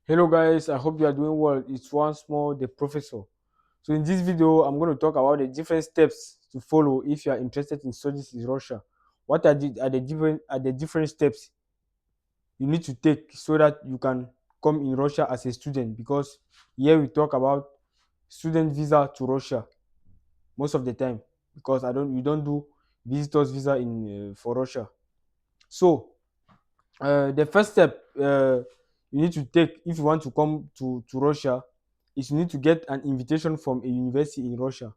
Hello guys, I hope you are doing well. It's once more the professor. So in this video, I'm going to talk about the different steps to follow if you are interested in studies in Russia. What are the different steps you need to take so that you can come in Russia as a student? Because here we talk about student visa to Russia most of the time. Because I don't we don't do visitors visa in for Russia. So the first step you need to take if you want to come to Russia is you need to get an invitation from a university in Russia.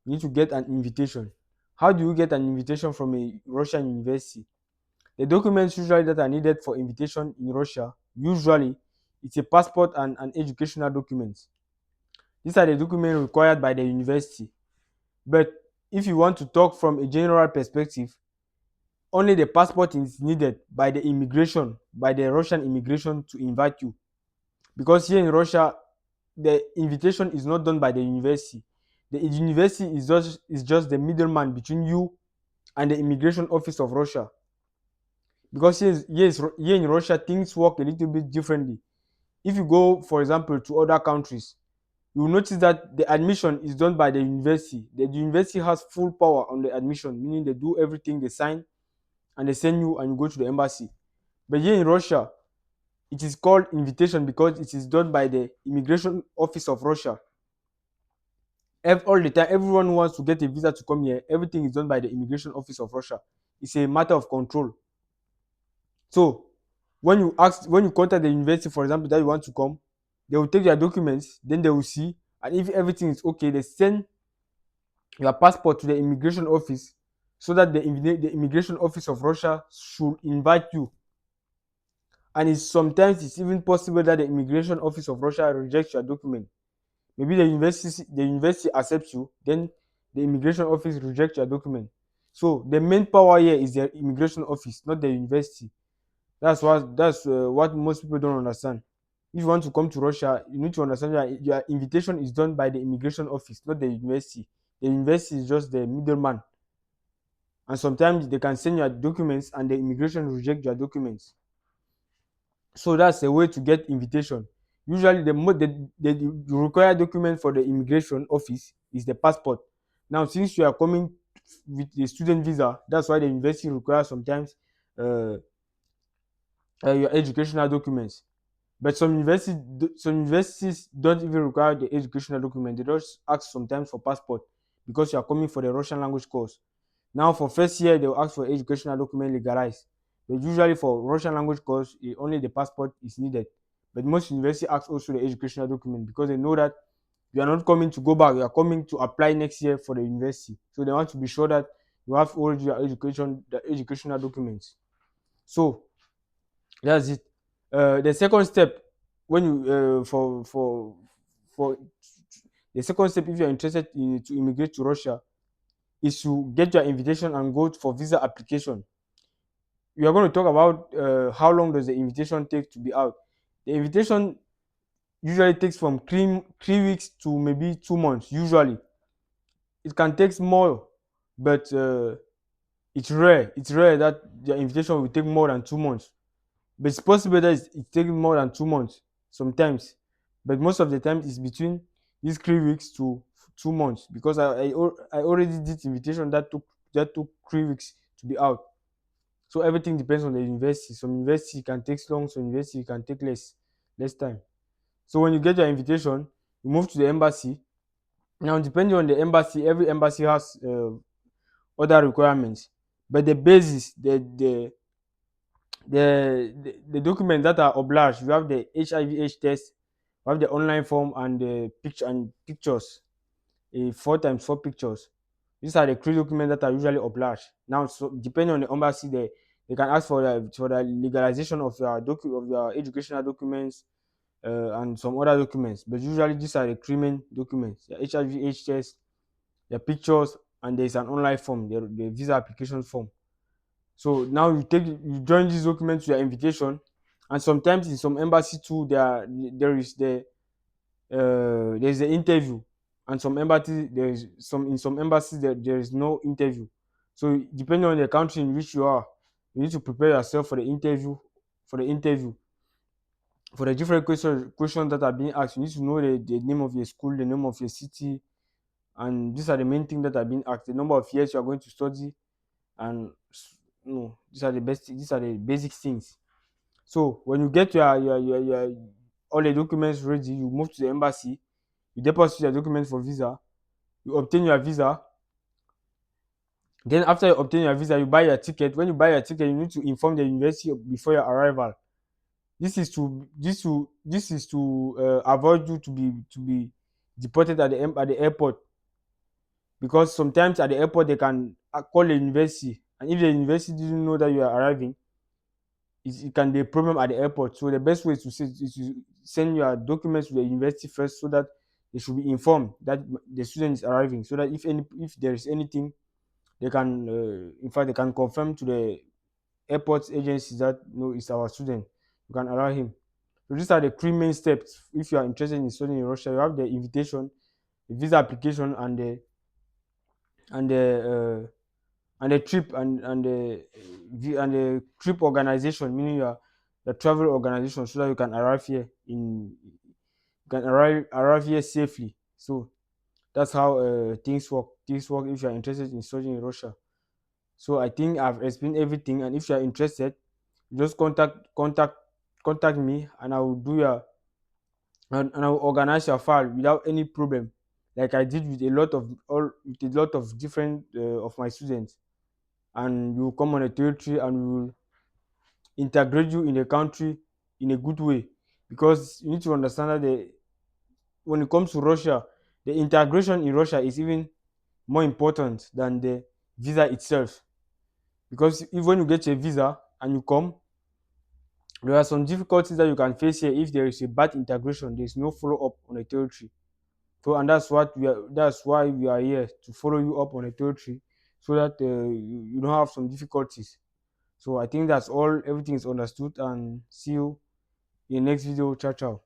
You need to get an invitation. How do you get an invitation from a Russian university? The documents usually that are needed for invitation in Russia, usually it's a passport and an educational document. These are the documents required by the university. But if you want to talk from a general perspective, only the passport is needed by the Russian immigration to invite you. Because here in Russia, the invitation is not done by the university. The university is just the middleman between you and the immigration office of Russia. Because here in Russia, things work a little bit differently. If you go, for example, to other countries, you will notice that the admission is done by the university. The university has full power on the admission, meaning they do everything, they sign and they send you and you go to the embassy. But here in Russia, it is called invitation because it is done by the immigration office of Russia. All the time, everyone who wants to get a visa to come here, everything is done by the immigration office of Russia. It's a matter of control. So when you contact the university, for example, that you want to come, they will take your documents, then they will see, and if everything is okay, they send your passport to the immigration office so that the immigration office of Russia should invite you. And sometimes it's even possible that the immigration office of Russia rejects your document. Maybe the university accepts you, then the immigration office rejects your document. So the main power here is the immigration office, not the university. That's what most people don't understand. If you want to come to Russia, you need to understand that your invitation is done by the immigration office, not the university. The university is just the middleman, and sometimes they can send your documents and the immigration reject your documents. So that's a way to get invitation. Usually the required document for the immigration office is the passport. Now since you are coming with a student visa, that's why the university requires sometimes uh, your educational documents. But some universities don't even require the educational document. They just ask sometimes for passport because you are coming for the Russian language course. Now for first year, they will ask for educational document legalized. But usually for Russian language course, only the passport is needed. But most universities ask also the educational document because they know that you are not coming to go back. You are coming to apply next year for the university. So they want to be sure that you have already your the educational documents. So that's it. The second step when you for the second step if you are interested in to immigrate to Russia is to get your invitation and go for visa application. We are going to talk about how long does the invitation take to be out. The invitation usually takes from 3 weeks to maybe 2 months. Usually, it can take more, but it's rare. It's rare that the invitation will take more than 2 months. But it's possible that it's taking more than 2 months sometimes. But most of the time, it's between these 3 weeks to 2 months because I already did invitation that took 3 weeks to be out. So everything depends on the university. Some university can take long, some university can take less time. So when you get your invitation, you move to the embassy. Now, depending on the embassy, every embassy has other requirements. But the basis, the documents that are obliged, you have the HIV/AIDS test, you have the online form, and the pictures, 4 times 4 pictures. These are the 3 documents that are usually obliged. Now, so depending on the embassy, they can ask for the legalization of of your educational documents and some other documents. But usually, these are the 3 main documents: the HIV/AIDS test, the pictures, and there is an online form, the visa application form. So now you join these documents to your invitation, and sometimes in some embassy too, there is the interview, and some embassies there is no interview. So depending on the country in which you are, you need to prepare yourself for the interview. For the different questions that are being asked, you need to know the name of your school, the name of your city, and these are the main things that are being asked. The number of years you are going to study, and these are the best. These are the basic things. So when you get your all the documents ready, you move to the embassy, you deposit your documents for visa, you obtain your visa. Then after you obtain your visa, you buy your ticket. When you buy your ticket, you need to inform the university before your arrival. This is to avoid you to be deported at at the airport, because sometimes at the airport they can call the university, and if the university didn't know that you are arriving, it can be a problem at the airport. So the best way is to send your documents to the university first, so that they should be informed that the student is arriving, so that if there is anything, they can in fact they can confirm to the airport agencies that no, it's our student, you can allow him. So these are the three main steps. If you are interested in studying in Russia, you have the invitation, the visa application, and the and the trip and the trip organization, meaning your the travel organization, so that you can arrive here in you can arrive here safely. So that's how things work. Things work if you are interested in studying in Russia. So I think I've explained everything, and if you are interested, just contact me, and I will do your and I will organize your file without any problem, like I did with a lot of different of my students. And you will come on a territory, and we will integrate you in the country in a good way, because you need to understand that when it comes to Russia, the integration in Russia is even more important than the visa itself. Because if when you get a visa and you come, there are some difficulties that you can face here. If there is a bad integration, there is no follow up on a territory. So, and that's why we are here, to follow you up on a territory, so that you don't have some difficulties. So I think that's all. Everything is understood, and see you in the next video. Ciao, ciao.